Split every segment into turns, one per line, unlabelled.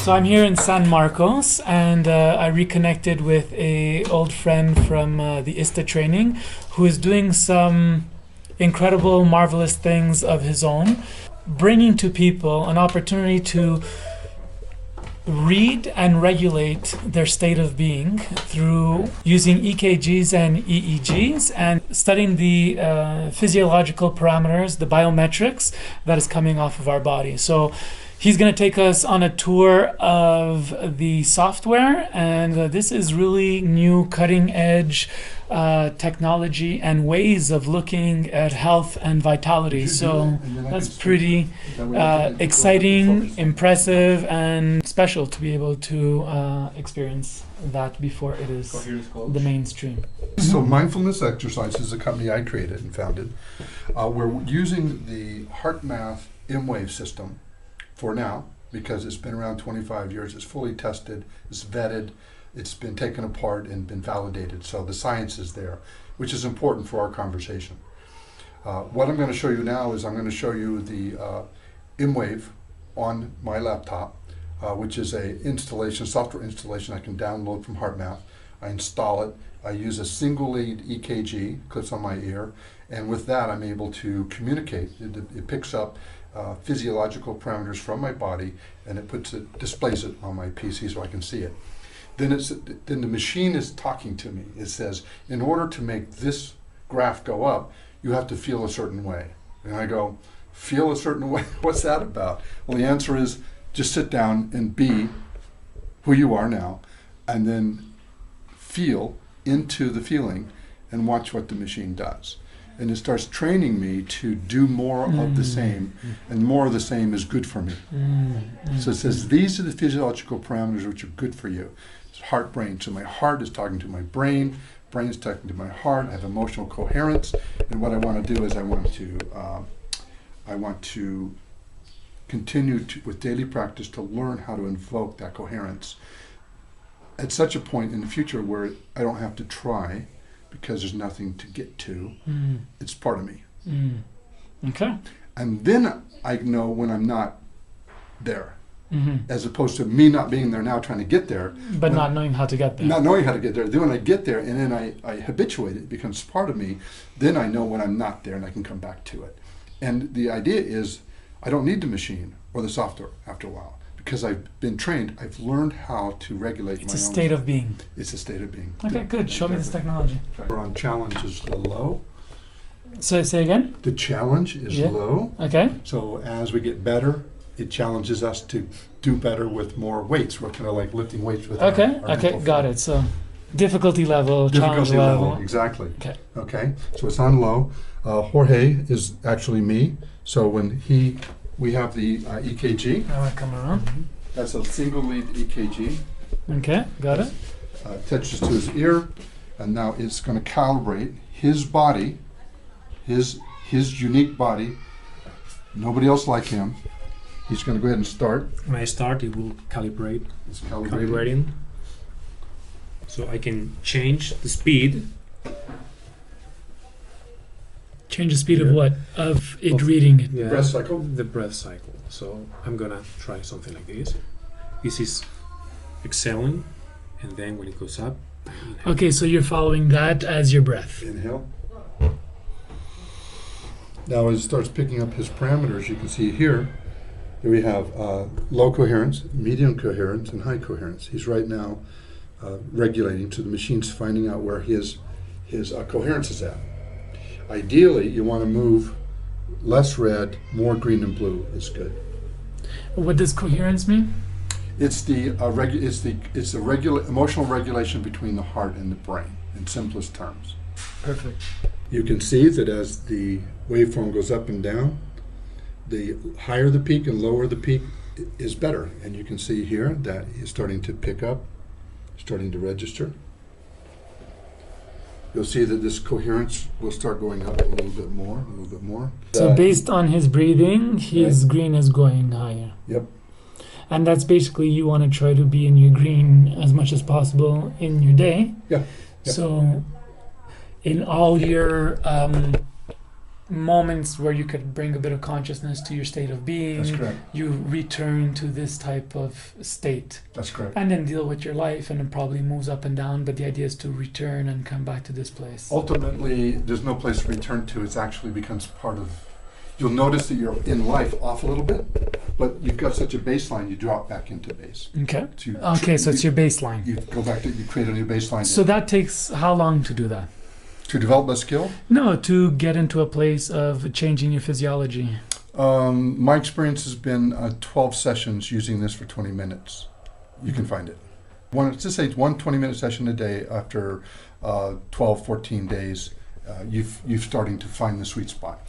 So I'm here in San Marcos, and I reconnected with a old friend from the ISTA training who is doing some incredible, marvelous things of his own, bringing to people an opportunity to read and regulate their state of being through using EKGs and EEGs and studying the physiological parameters, the biometrics that is coming off of our body. So he's going to take us on a tour of the software, and this is really new, cutting-edge technology and ways of looking at health and vitality. So that's pretty exciting, impressive, and special to be able to experience that before it is the mainstream.
So Mindfulness Exercises is a company I created and founded. We're using the HeartMath M-Wave system for now, because it's been around 25 years, it's fully tested, it's vetted, it's been taken apart and been validated. So the science is there, which is important for our conversation. What I'm going to show you now is I'm going to show you the M-Wave on my laptop, which is a software installation I can download from HeartMath. I install it, I use a single lead EKG, clips on my ear, and with that I'm able to communicate. It picks up physiological parameters from my body, and it displays it on my PC so I can see it. Then the machine is talking to me. It says, in order to make this graph go up, you have to feel a certain way. And I go, feel a certain way? What's that about? Well, the answer is just sit down and be who you are now, and then feel into the feeling and watch what the machine does. And it starts training me to do more of the same, and more of the same is good for me. So it says, these are the physiological parameters which are good for you. It's heart, brain. So my heart is talking to my brain is talking to my heart. I have emotional coherence, and what I want to do is I want to continue with daily practice to learn how to invoke that coherence at such a point in the future where I don't have to try, because there's nothing to get to. It's part of me.
Okay.
And then I know when I'm not there, as opposed to me not being there now trying to get there.
But not knowing how to get there.
Not knowing how to get there. Then when I get there and then I habituate it, it becomes part of me, then I know when I'm not there and I can come back to it. And the idea is I don't need the machine or the software after a while. Because I've been trained, I've learned how to regulate my own.
It's a state of being.
It's a state of being.
Okay, good. Show me this technology.
We're on challenge is low.
So say again?
The challenge is low.
Okay.
So as we get better, it challenges us to do better with more weights. We're kind of like lifting weights with our
Okay, got it. So difficulty level, challenge level.
Exactly.
Okay.
So it's on low. Jorge is actually me. So when we have the EKG.
Now I come around.
That's a single lead EKG.
Okay, got it.
Attaches to his ear, and now it's going to calibrate his body, his unique body. Nobody else like him. He's going to go ahead and start.
When I start, it will calibrate.
It's calibrating.
So I can change the speed.
Change the speed of what? Of it reading it.
Yeah,
breath cycle?
The breath cycle. So I'm gonna try something like this. This is exhaling, and then when it goes up, I inhale.
Okay, so you're following that as your breath.
Inhale. Now as it starts picking up his parameters, you can see here we have low coherence, medium coherence, and high coherence. He's right now regulating, so the machine's finding out where his coherence is at. Ideally, you want to move less red, more green and blue is good.
What does coherence mean?
It's the emotional regulation between the heart and the brain, in simplest terms.
Perfect.
You can see that as the waveform goes up and down, the higher the peak and lower the peak is better. And you can see here that is starting to pick up, starting to register. You'll see that this coherence will start going up a little bit more.
So based on his breathing, his green is going higher.
Yep.
And that's basically you want to try to be in your green as much as possible in your day.
Yeah.
So in all your moments where you could bring a bit of consciousness to your state of being.
That's correct.
You return to this type of state.
That's correct.
And then deal with your life, and it probably moves up and down, but the idea is to return and come back to this place.
Ultimately, there's no place to return to. It actually becomes part of. You'll notice that you're in life off a little bit, but you've got such a baseline, you drop back into base.
Okay.
So
So it's your baseline.
you go back to, you create a new baseline.
So that takes how long to do that?
To develop a skill,
No, to get into a place of changing your physiology.
my experience has been 12 sessions using this for 20 minutes. You can find it. Let's just say it's one 20-minute session a day. After 12, 14 days, you've starting to find the sweet spot.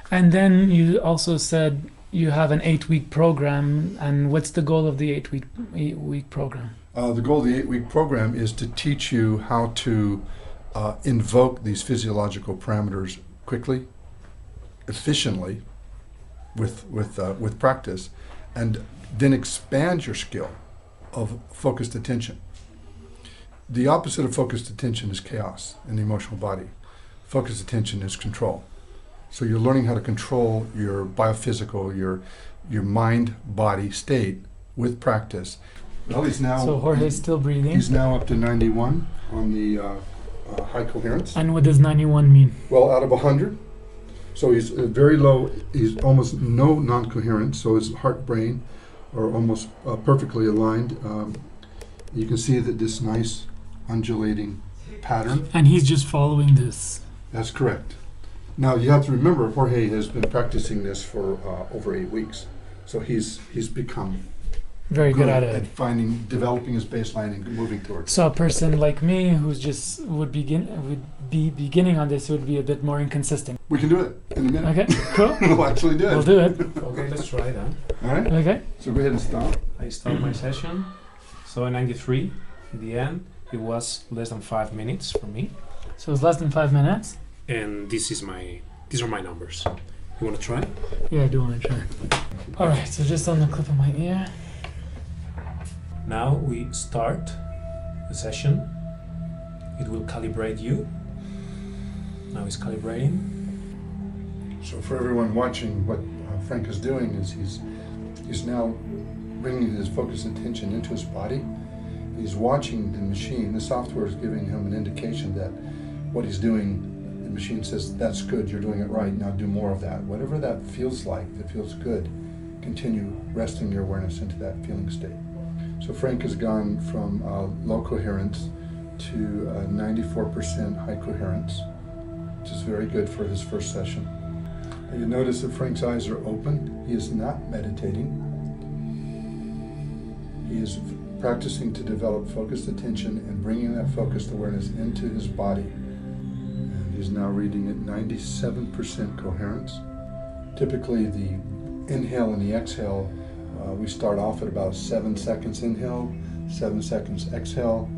And then you also said you have an 8-week program. And what's the goal of the 8-week program?
The goal of the 8-week program is to teach you how to invoke these physiological parameters quickly, efficiently, with practice, and then expand your skill of focused attention. The opposite of focused attention is chaos in the emotional body. Focused attention is control. So you're learning how to control your biophysical, your mind-body state with practice. Well, he's now.
So Jorge's still breathing.
He's now up to 91 on the high coherence.
And what does 91 mean?
Well, out of 100. So he's very low. He's almost no non-coherence. So his heart-brain are almost perfectly aligned. You can see that this nice undulating pattern.
And he's just following this.
That's correct. Now you have to remember, Jorge has been practicing this for over 8 weeks. So he's become
Very good at it.
developing his baseline and moving towards.
So a person like me who's just would be beginning on this would be a bit more inconsistent.
We can do it in a minute.
Okay, cool.
We'll actually do it.
We'll do it.
Okay, let's try that.
All right.
Okay.
So go ahead and stop.
I start my session. So in 93, in the end, it was less than 5 minutes for me.
So it's less than 5 minutes.
And these are my numbers. You want to try?
Yeah, I do want to try. All right. So just on the clip of my ear.
Now we start the session. It will calibrate you. Now it's calibrating.
So for everyone watching, what Frank is doing is he's now bringing his focused attention into his body. He's watching the machine. The software is giving him an indication that what he's doing, the machine says, that's good, you're doing it right, now do more of that. Whatever that feels like, that feels good, continue resting your awareness into that feeling state. So Frank has gone from low coherence to 94% high coherence, which is very good for his first session. You notice that Frank's eyes are open. He is not meditating. He is practicing to develop focused attention and bringing that focused awareness into his body. And he's now reading at 97% coherence. Typically the inhale and the exhale, we start off at about 7 seconds inhale, 7 seconds exhale.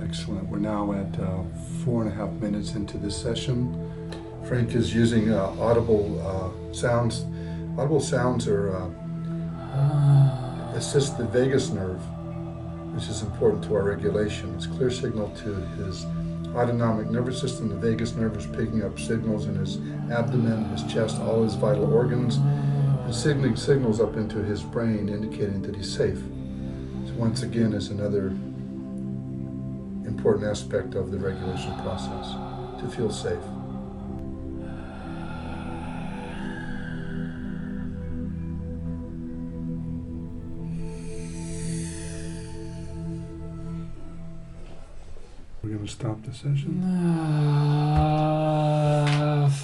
Excellent. We're now at 4.5 minutes into this session. Frank is using audible sounds. Audible sounds assist the vagus nerve, which is important to our regulation. It's clear signal to his autonomic nervous system. The vagus nerve is picking up signals in his abdomen, his chest, all his vital organs, and signaling signals up into his brain, indicating that he's safe. So once again, is another important aspect of the regulation process, to feel safe. We're going to stop the session.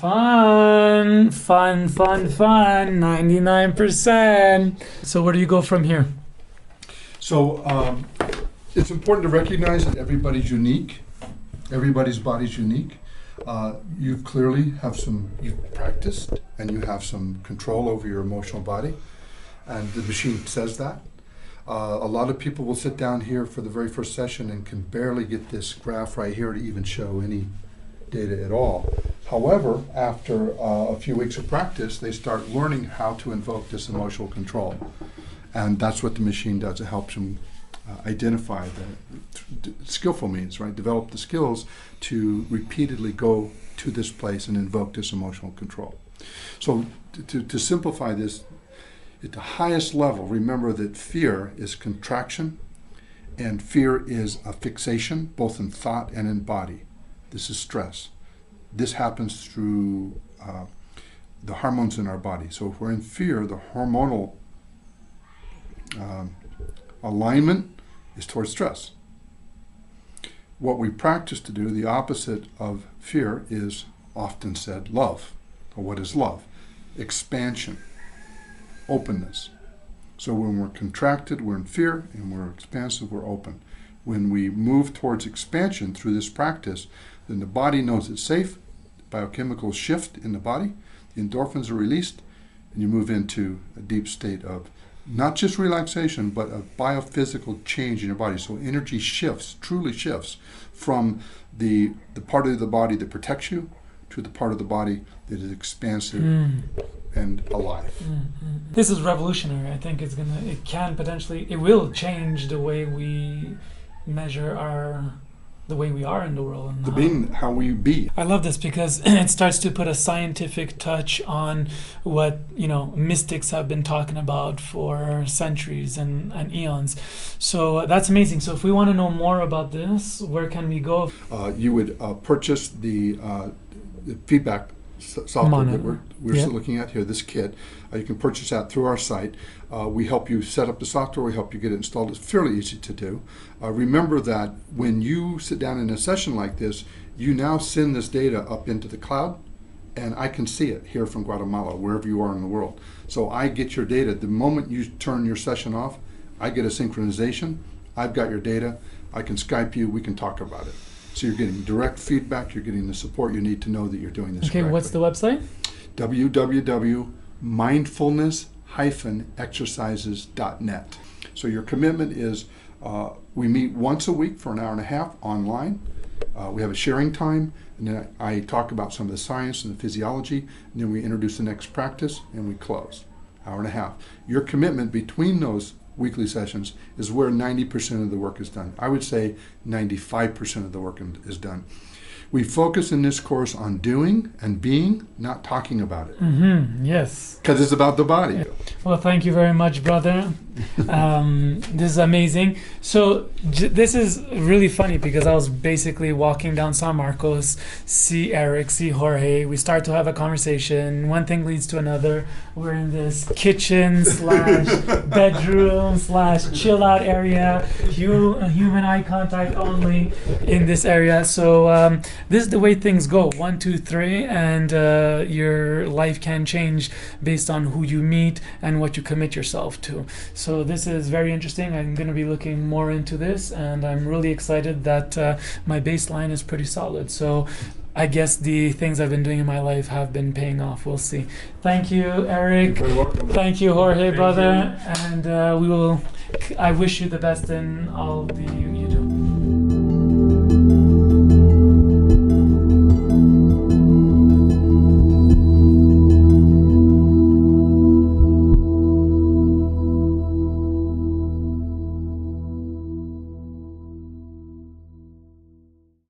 Fun. 99%. So where do you go from here?
So it's important to recognize that everybody's unique. Everybody's body's unique. You clearly you've practiced and you have some control over your emotional body. And the machine says that. A lot of people will sit down here for the very first session and can barely get this graph right here to even show any data at all. However, after a few weeks of practice, they start learning how to invoke this emotional control. And that's what the machine does. It helps them identify the skillful means, right? Develop the skills to repeatedly go to this place and invoke this emotional control. So to simplify this, at the highest level, remember that fear is contraction and fear is a fixation, both in thought and in body. This is stress. This happens through the hormones in our body. So if we're in fear, the hormonal alignment is towards stress. What we practice to do, the opposite of fear, is often said love. Or what is love? Expansion, openness. So when we're contracted, we're in fear, and we're expansive, we're open. When we move towards expansion through this practice, then the body knows it's safe, biochemicals shift in the body, the endorphins are released, and you move into a deep state of not just relaxation, but a biophysical change in your body. So energy shifts, truly shifts, from the part of the body that protects you to the part of the body that is expansive and alive.
This is revolutionary. I think it will change the way we measure the way we are in the world. And
how we be.
I love this because it starts to put a scientific touch on what, mystics have been talking about for centuries and eons. So that's amazing. So if we want to know more about this, where can we go?
You would purchase the feedback software that we're looking at here, this kit. You can purchase that through our site. We help you set up the software. We help you get it installed. It's fairly easy to do. Remember that when you sit down in a session like this, you now send this data up into the cloud, and I can see it here from Guatemala, wherever you are in the world. So I get your data. The moment you turn your session off, I get a synchronization. I've got your data. I can Skype you. We can talk about it. So you're getting direct feedback. You're getting the support you need to know that you're doing this correctly.
What's the website?
www.mindfulness-exercises.net. So your commitment is we meet once a week for an hour and a half online. We have a sharing time, and then I talk about some of the science and the physiology, and then we introduce the next practice, and we close. Hour and a half. Your commitment between those weekly sessions is where 90% of the work is done. I would say 95% of the work is done. We focus in this course on doing and being, not talking about it.
Yes.
Because it's about the body.
Well, thank you very much, brother. This is amazing. So this is really funny because I was basically walking down San Marcos, see Eric, see Jorge. We start to have a conversation. One thing leads to another. We're in this kitchen / bedroom / chill out area. Human eye contact only in this area. So this is the way things go. 1, 2, 3, and your life can change based on who you meet and what you commit yourself to. So this is very interesting. I'm going to be looking more into this, and I'm really excited that my baseline is pretty solid. So I guess the things I've been doing in my life have been paying off. We'll see. Thank you, Eric.
You're very welcome.
Thank you, Jorge, brother. And I wish you the best in all the